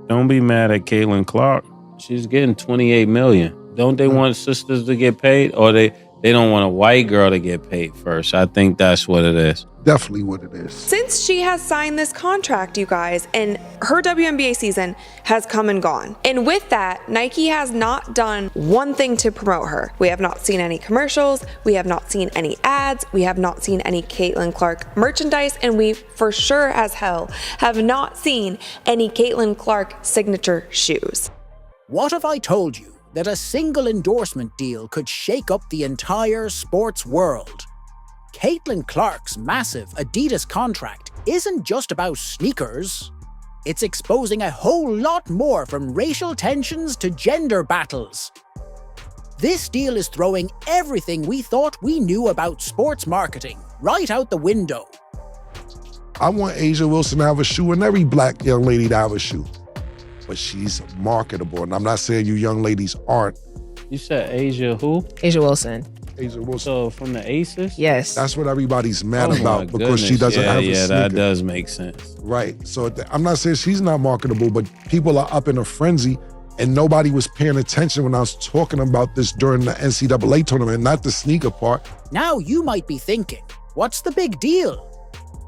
Don't be mad at Caitlyn Clark. She's getting $28 million. Don't they want sisters to get paid, or they don't want a white girl to get paid first? I think that's what it is. Definitely what it is. Since she has signed this contract, you guys, and her WNBA season has come and gone. And with that, Nike has not done one thing to promote her. We have not seen any commercials. We have not seen any ads. We have not seen any Caitlyn Clark merchandise. And we for sure as hell have not seen any Caitlyn Clark signature shoes. What if I told you that a single endorsement deal could shake up the entire sports world? Caitlyn Clark's massive Adidas contract isn't just about sneakers. It's exposing a whole lot more, from racial tensions to gender battles. This deal is throwing everything we thought we knew about sports marketing right out the window. I want A'ja Wilson to have a shoe and every black young lady to have a shoe. But she's marketable, and I'm not saying you young ladies aren't. You said A'ja who? A'ja Wilson. A'ja Wilson. So from the Aces? Yes. That's what everybody's mad Oh about, my because she goodness. doesn't have a sneaker. Yeah, that does make sense. Right. So I'm not saying she's not marketable, but people are up in a frenzy, and nobody was paying attention when I was talking about this during the NCAA tournament, not the sneaker part. Now you might be thinking, what's the big deal?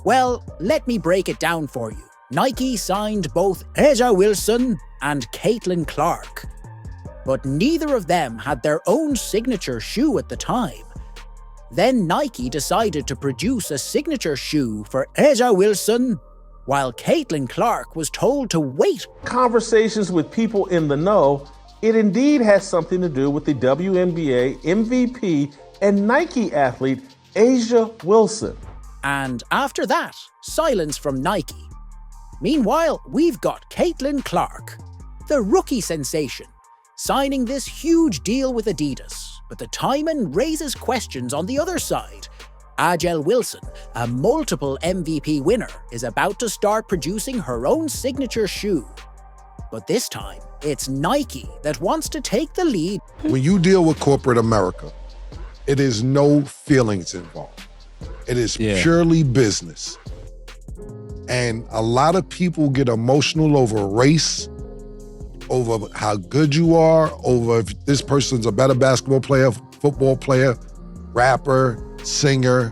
Well, let me break it down for you. Nike signed both A'ja Wilson and Caitlyn Clark, but neither of them had their own signature shoe at the time. Then Nike decided to produce a signature shoe for A'ja Wilson, while Caitlyn Clark was told to wait. Conversations with people in the know, it indeed has something to do with the WNBA MVP and Nike athlete A'ja Wilson. And after that, silence from Nike. Meanwhile, we've got Caitlyn Clark, the rookie sensation, signing this huge deal with Adidas. But the timing raises questions on the other side. A'ja Wilson, a multiple MVP winner, is about to start producing her own signature shoe. But this time, it's Nike that wants to take the lead. When you deal with corporate America, it is no feelings involved. It is purely business. And a lot of people get emotional over race, over how good you are, over if this person's a better basketball player, football player, rapper, singer,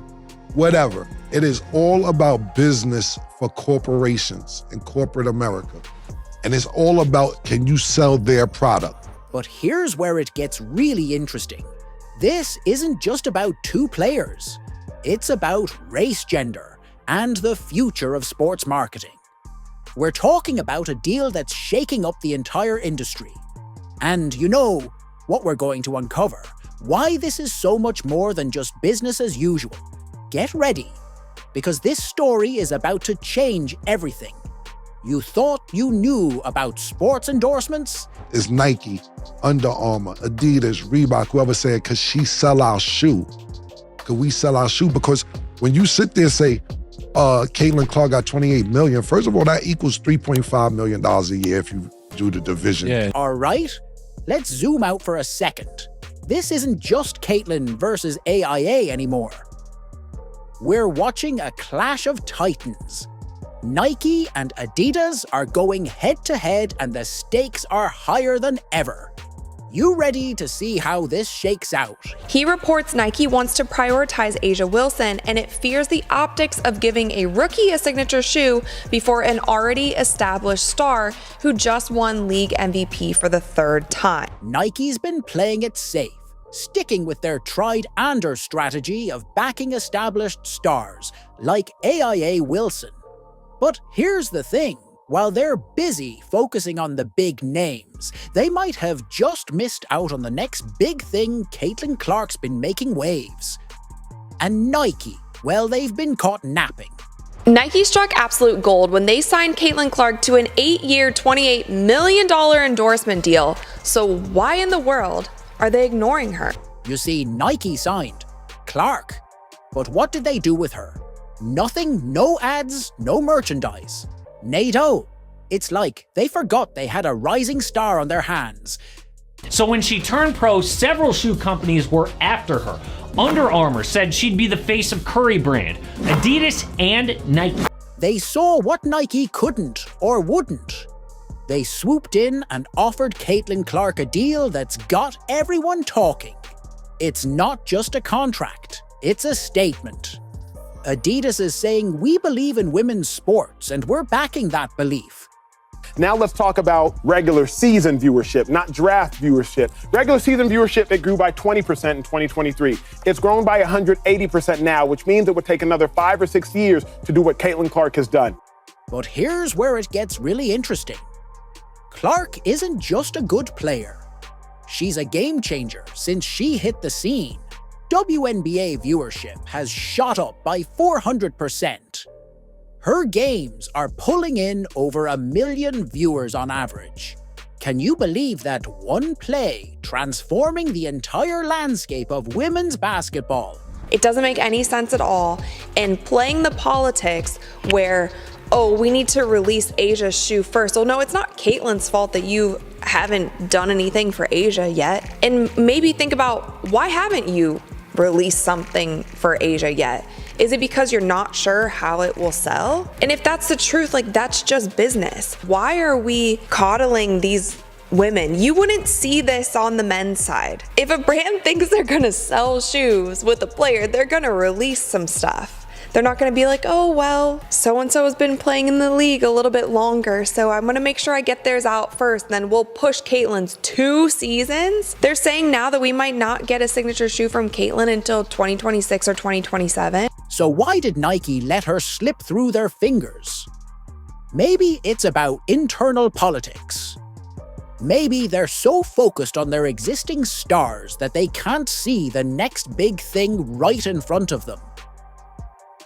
whatever. It is all about business for corporations in corporate America. And it's all about, can you sell their product? But here's where it gets really interesting. This isn't just about two players. It's about race, gender, and the future of sports marketing. We're talking about a deal that's shaking up the entire industry. And you know what we're going to uncover: why this is so much more than just business as usual. Get ready, because this story is about to change everything. You thought you knew about sports endorsements? It's Nike, Under Armour, Adidas, Reebok, whoever said, could she sell our shoe? Could we sell our shoe? Because when you sit there and say, Caitlyn Clark got $28 million, first of all, that equals $3.5 million a year if you do the division. Yeah. All right, let's zoom out for a second. This isn't just Caitlyn versus AIA anymore. We're watching a clash of titans. Nike and Adidas are going head-to-head, and the stakes are higher than ever. You ready to see how this shakes out? He reports Nike wants to prioritize A'ja Wilson, and it fears the optics of giving a rookie a signature shoe before an already established star who just won league MVP for the third time. Nike's been playing it safe, sticking with their tried-and-error strategy of backing established stars like AIA Wilson. But here's the thing. While they're busy focusing on the big names, they might have just missed out on the next big thing. Caitlyn Clark's been making waves. And Nike, well, they've been caught napping. Nike struck absolute gold when they signed Caitlyn Clark to an 8-year, $28 million endorsement deal. So why in the world are they ignoring her? You see, Nike signed Clark. But what did they do with her? Nothing, no ads, no merchandise. NATO. It's like they forgot they had a rising star on their hands. So when she turned pro, several shoe companies were after her. Under Armour said she'd be the face of Curry brand, Adidas and Nike. They saw what Nike couldn't or wouldn't. They swooped in and offered Caitlyn Clark a deal that's got everyone talking. It's not just a contract, it's a statement. Adidas is saying we believe in women's sports and we're backing that belief. Now let's talk about regular season viewership, not draft viewership. Regular season viewership, it grew by 20% in 2023. It's grown by 180% now, which means it would take another 5 or 6 years to do what Caitlyn Clark has done. But here's where it gets really interesting. Clark isn't just a good player. She's a game changer since she hit the scene. WNBA viewership has shot up by 400%. Her games are pulling in over 1 million viewers on average. Can you believe that one play transforming the entire landscape of women's basketball? It doesn't make any sense at all. And playing the politics where, oh, we need to release Asia's shoe first. Well, no, it's not Caitlyn's fault that you haven't done anything for Asia yet. And maybe think about, why haven't you released something for Asia yet? Is it because you're not sure how it will sell? And if that's the truth, like, that's just business. Why are we coddling these women? You wouldn't see this on the men's side. If a brand thinks they're gonna sell shoes with a player, they're gonna release some stuff. They're not gonna be like, oh, well, so-and-so has been playing in the league a little bit longer, so I'm gonna make sure I get theirs out first, then we'll push Caitlyn's 2 seasons. They're saying now that we might not get a signature shoe from Caitlyn until 2026 or 2027. So why did Nike let her slip through their fingers? Maybe it's about internal politics. Maybe they're so focused on their existing stars that they can't see the next big thing right in front of them.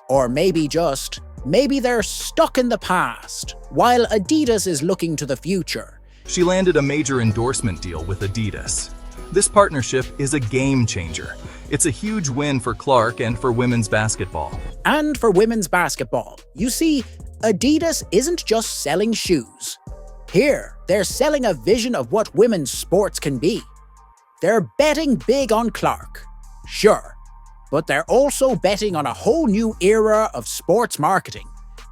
Or maybe they're stuck in the past, while Adidas is looking to the future. She landed a major endorsement deal with Adidas. This partnership is a game changer. It's a huge win for Clark and for women's basketball. And for women's basketball. You see, Adidas isn't just selling shoes. Here, they're selling a vision of what women's sports can be. They're betting big on Clark. Sure. But they're also betting on a whole new era of sports marketing.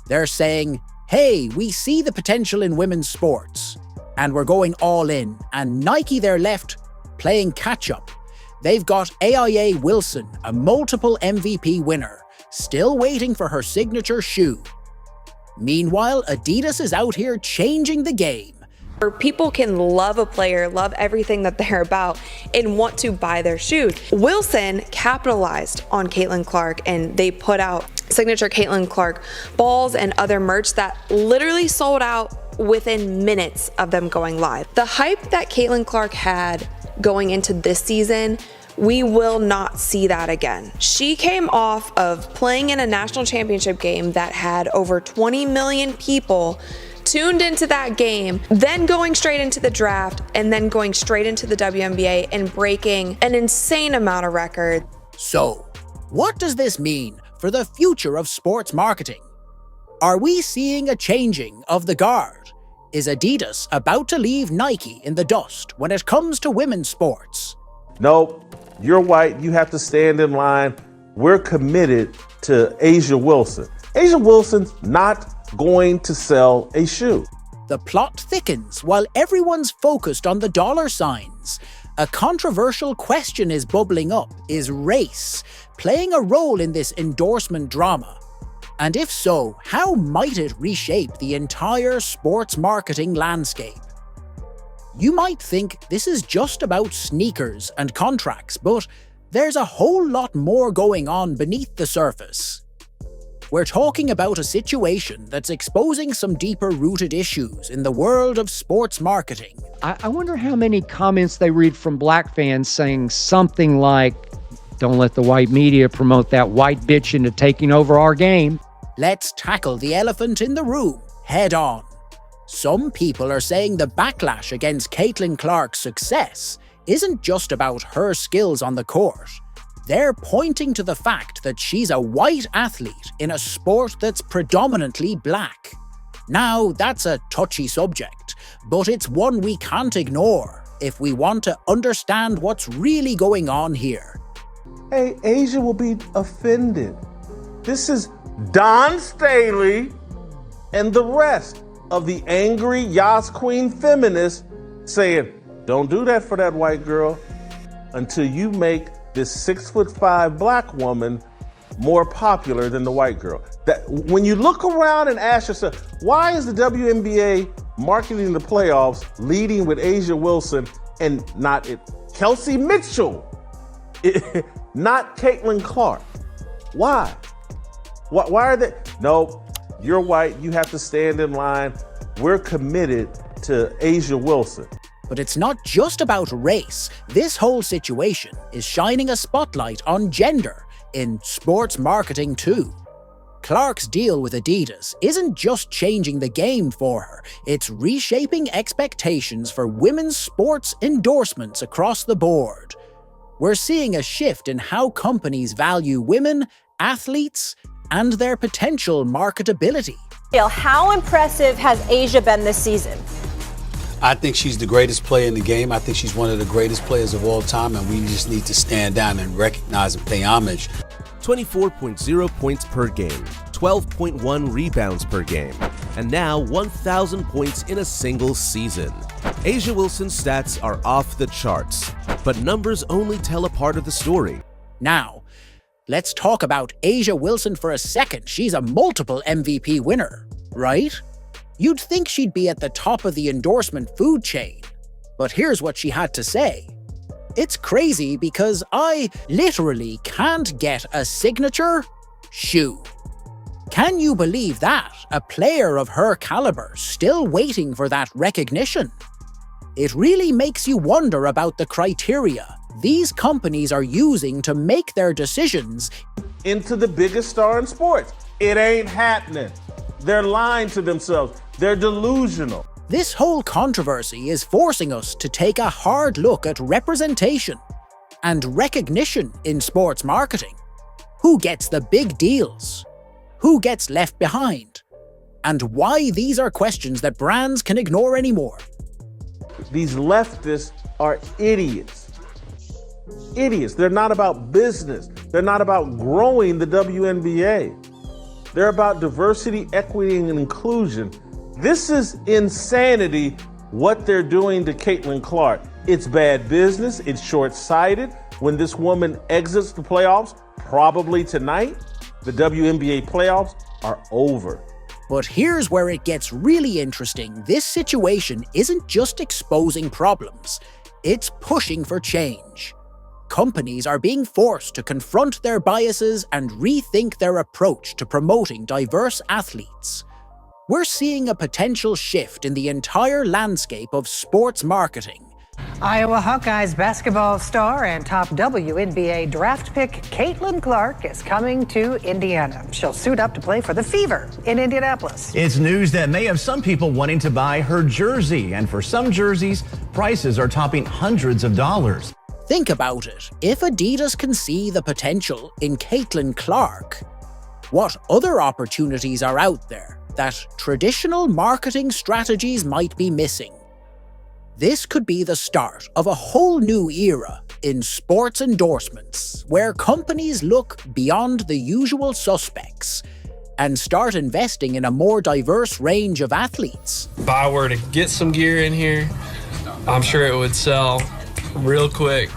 They're saying, hey, we see the potential in women's sports, and we're going all in, and Nike they're left playing catch-up. They've got AIA Wilson, a multiple MVP winner, still waiting for her signature shoe. Meanwhile, Adidas is out here changing the game. Where people can love a player, love everything that they're about, and want to buy their shoes. Wilson capitalized on Caitlyn Clark, and they put out signature Caitlyn Clark balls and other merch that literally sold out within minutes of them going live. The hype that Caitlyn Clark had going into this season, we will not see that again. She came off of playing in a national championship game that had over 20 million people tuned into that game, then going straight into the draft, and then going straight into the WNBA and breaking an insane amount of records. So, what does this mean for the future of sports marketing? Are we seeing a changing of the guard? Is Adidas about to leave Nike in the dust when it comes to women's sports? Nope, you're white, you have to stand in line. We're committed to Asia Wilson. Asia Wilson's not going to sell a shoe. The plot thickens while everyone's focused on the dollar signs. A controversial question is bubbling up. Is race playing a role in this endorsement drama? And if so, how might it reshape the entire sports marketing landscape? You might think this is just about sneakers and contracts, but there's a whole lot more going on beneath the surface. We're talking about a situation that's exposing some deeper-rooted issues in the world of sports marketing. I wonder how many comments they read from black fans saying something like, don't let the white media promote that white bitch into taking over our game. Let's tackle the elephant in the room head on. Some people are saying the backlash against Caitlyn Clark's success isn't just about her skills on the court. They're pointing to the fact that she's a white athlete in a sport that's predominantly black. Now, that's a touchy subject, but it's one we can't ignore if we want to understand what's really going on here. Hey, Asia will be offended. This is Don Staley and the rest. of the angry Yas Queen feminists saying, don't do that for that white girl until you make this 6'5" black woman more popular than the white girl. That when you look around and ask yourself, why is the WNBA marketing the playoffs leading with A'ja Wilson and not Kelsey Mitchell, not Caitlyn Clark? Why? Why are they? No, you're white. You have to stand in line. We're committed to A'ja Wilson. But it's not just about race. This whole situation is shining a spotlight on gender in sports marketing too. Clark's deal with Adidas isn't just changing the game for her, it's reshaping expectations for women's sports endorsements across the board. We're seeing a shift in how companies value women, athletes, and their potential marketability. How impressive has A'ja been this season? I think she's the greatest player in the game. I think she's one of the greatest players of all time, and we just need to stand down and recognize and pay homage. 24.0 points per game, 12.1 rebounds per game, and now 1,000 points in a single season. A'ja Wilson's stats are off the charts, but numbers only tell a part of the story. Now, let's talk about A'ja Wilson for a second. She's a multiple MVP winner, right? You'd think she'd be at the top of the endorsement food chain. But here's what she had to say. It's crazy because I literally can't get a signature shoe. Can you believe that? A player of her caliber still waiting for that recognition? It really makes you wonder about the criteria these companies are using to make their decisions into the biggest star in sports. It ain't happening. They're lying to themselves. They're delusional. This whole controversy is forcing us to take a hard look at representation and recognition in sports marketing. Who gets the big deals? Who gets left behind? And why these are questions that brands can ignore anymore. These leftists are idiots. Idiots. They're not about business. They're not about growing the WNBA. They're about diversity, equity, and inclusion. This is insanity, what they're doing to Caitlyn Clark. It's bad business. It's short-sighted. When this woman exits the playoffs, probably tonight, the WNBA playoffs are over. But here's where it gets really interesting. This situation isn't just exposing problems. It's pushing for change. Companies are being forced to confront their biases and rethink their approach to promoting diverse athletes. We're seeing a potential shift in the entire landscape of sports marketing. Iowa Hawkeyes basketball star and top WNBA draft pick Caitlyn Clark is coming to Indiana. She'll suit up to play for the Fever in Indianapolis. It's news that may have some people wanting to buy her jersey, and for some jerseys, prices are topping hundreds of dollars. Think about it. If Adidas can see the potential in Caitlyn Clark, what other opportunities are out there that traditional marketing strategies might be missing? This could be the start of a whole new era in sports endorsements, where companies look beyond the usual suspects and start investing in a more diverse range of athletes. If I were to get some gear in here, I'm sure it would sell real quick.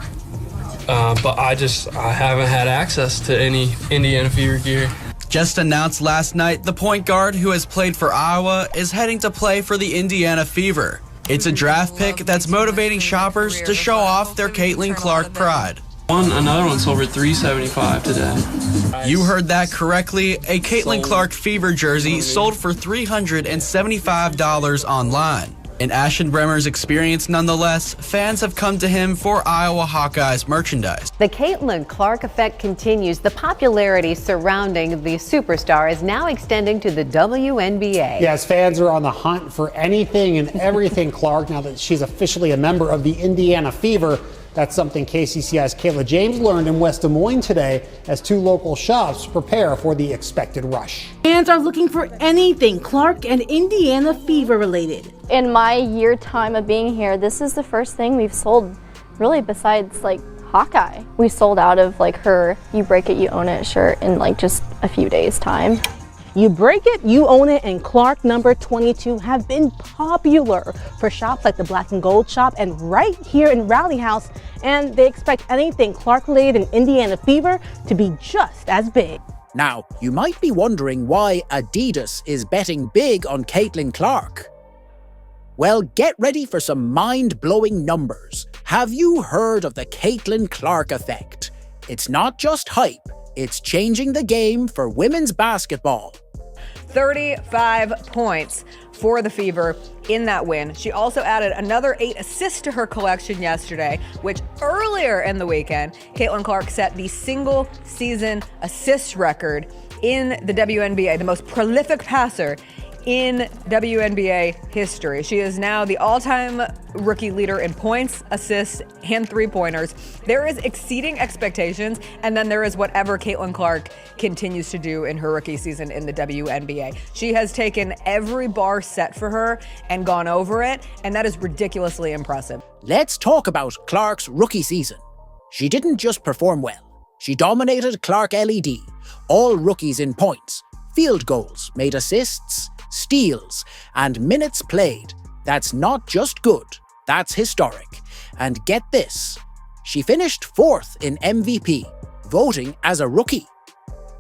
But I haven't had access to any Indiana Fever gear. Just announced last night, the point guard who has played for Iowa is heading to play for the Indiana Fever. It's a draft pick that's motivating shoppers to show off their Caitlyn Clark pride. Another one sold for $375 today. You heard that correctly. A Caitlyn Clark Fever jersey sold for $375 online. In Aschenbrenner's experience, nonetheless, fans have come to him for Iowa Hawkeyes merchandise. The Caitlyn Clark effect continues. The popularity surrounding the superstar is now extending to the WNBA. Yes, fans are on the hunt for anything and everything Clark now that she's officially a member of the Indiana Fever. That's something KCCI's Kayla James learned in West Des Moines today as two local shops prepare for the expected rush. Fans are looking for anything Clark and Indiana Fever related. In my year time of being here, this is the first thing we've sold, really, besides like Hawkeye. We sold out of like her "you break it, you own it" shirt in like just a few days' time. You break it, you own it, and Clark number 22 have been popular for shops like the Black and Gold shop and right here in Rally House, and they expect anything Clark-related in Indiana Fever to be just as big. Now, you might be wondering why Adidas is betting big on Caitlyn Clark. Well, get ready for some mind-blowing numbers. Have you heard of the Caitlyn Clark effect? It's not just hype, it's changing the game for women's basketball. 35 points for the Fever in that win. She also added another 8 assists to her collection yesterday, which earlier in the weekend, Caitlyn Clark set the single season assist record in the WNBA, the most prolific passer in WNBA history. She is now the all-time rookie leader in points, assists, and three-pointers. There is exceeding expectations, and then there is whatever Caitlyn Clark continues to do in her rookie season in the WNBA. She has taken every bar set for her and gone over it, and that is ridiculously impressive. Let's talk about Clark's rookie season. She didn't just perform well. She dominated Clark LED, all rookies in points, field goals, made assists, steals, and minutes played. That's not just good, that's historic. And get this, she finished 4th in MVP, voting as a rookie.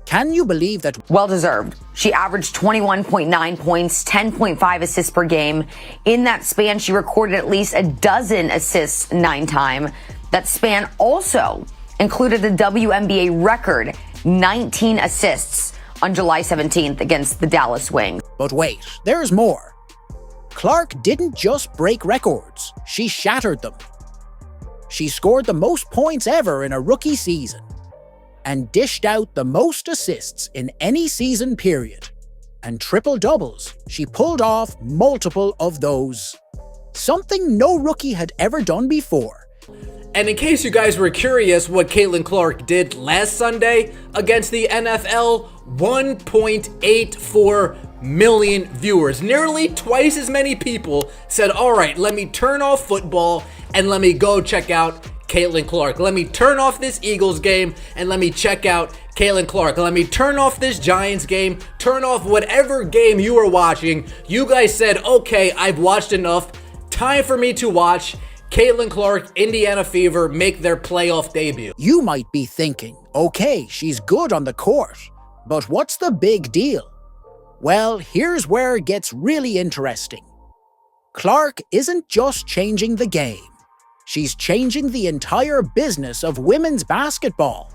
Can you believe that? Well deserved. She averaged 21.9 points, 10.5 assists per game. In that span, she recorded at least a dozen assists 9 times. That span also included the WNBA record, 19 assists on July 17th against the Dallas Wings. But wait, there's more. Clark didn't just break records, she shattered them. She scored the most points ever in a rookie season and dished out the most assists in any season period. And triple-doubles, she pulled off multiple of those. Something no rookie had ever done before. And in case you guys were curious what Caitlyn Clark did last Sunday against the NFL, 1.84 million viewers. Nearly twice as many people said, all right, let me turn off football and let me go check out Caitlyn Clark. Let me turn off this Eagles game and let me check out Caitlyn Clark. Let me turn off this Giants game, turn off whatever game you were watching. You guys said, okay, I've watched enough. Time for me to watch Caitlyn Clark, Indiana Fever make their playoff debut. You might be thinking, okay, she's good on the court, but what's the big deal? Well, here's where it gets really interesting. Clark isn't just changing the game. She's changing the entire business of women's basketball.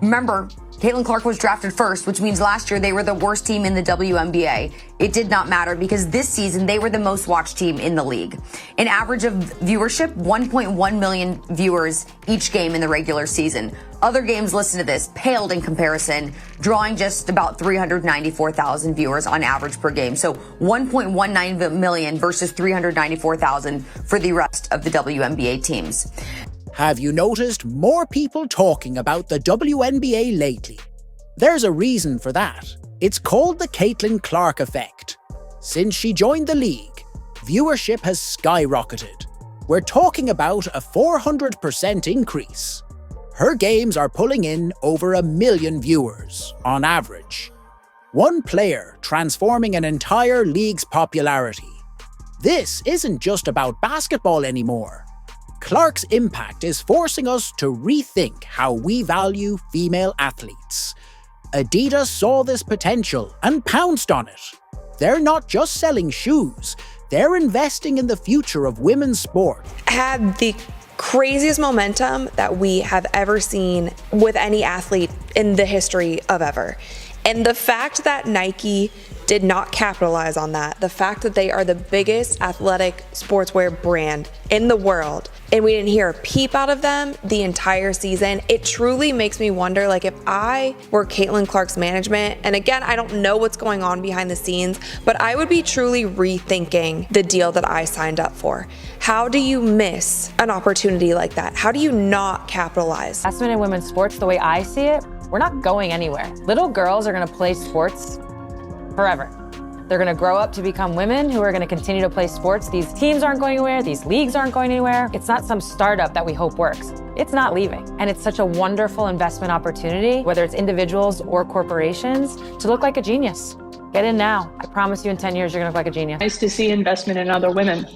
Remember, Caitlyn Clark was drafted first, which means last year they were the worst team in the WNBA. It did not matter because this season they were the most watched team in the league. An average of viewership, 1.1 million viewers each game in the regular season. Other games, listen to this, paled in comparison, drawing just about 394,000 viewers on average per game. So 1.19 million versus 394,000 for the rest of the WNBA teams. Have you noticed more people talking about the WNBA lately? There's a reason for that. It's called the Caitlyn Clark effect. Since she joined the league, viewership has skyrocketed. We're talking about a 400% increase. Her games are pulling in over 1 million viewers, on average. One player transforming an entire league's popularity. This isn't just about basketball anymore. Clark's impact is forcing us to rethink how we value female athletes. Adidas saw this potential and pounced on it. They're not just selling shoes, they're investing in the future of women's sport. Had the craziest momentum that we have ever seen with any athlete in the history of ever. And the fact that Nike did not capitalize on that, the fact that they are the biggest athletic sportswear brand in the world, and we didn't hear a peep out of them the entire season, it truly makes me wonder, like, if I were Caitlyn Clark's management, and again, I don't know what's going on behind the scenes, but I would be truly rethinking the deal that I signed up for. How do you miss an opportunity like that? How do you not capitalize? Investment in women's sports, the way I see it, we're not going anywhere. Little girls are gonna play sports forever. They're gonna grow up to become women who are gonna continue to play sports. These teams aren't going anywhere, these leagues aren't going anywhere. It's not some startup that we hope works. It's not leaving. And it's such a wonderful investment opportunity, whether it's individuals or corporations, to look like a genius. Get in now. I promise you in 10 years, you're going to look like a genius. Nice to see investment in other women.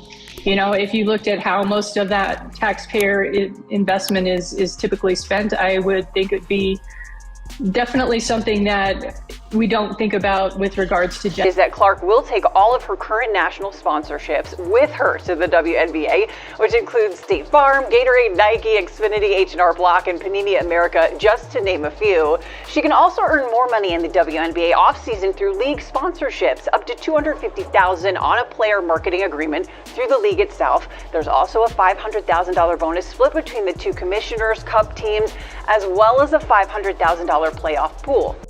You know, if you looked at how most of that taxpayer investment is typically spent, I would think it'd be definitely something that we don't think about with regards to gender. Is that Clark will take all of her current national sponsorships with her to the WNBA, which includes State Farm, Gatorade, Nike, Xfinity, H&R Block, and Panini America, just to name a few. She can also earn more money in the WNBA offseason through league sponsorships, up to $250,000 on a player marketing agreement through the league itself. There's also a $500,000 bonus split between the two Commissioners' Cup teams, as well as a $500,000 playoff pool.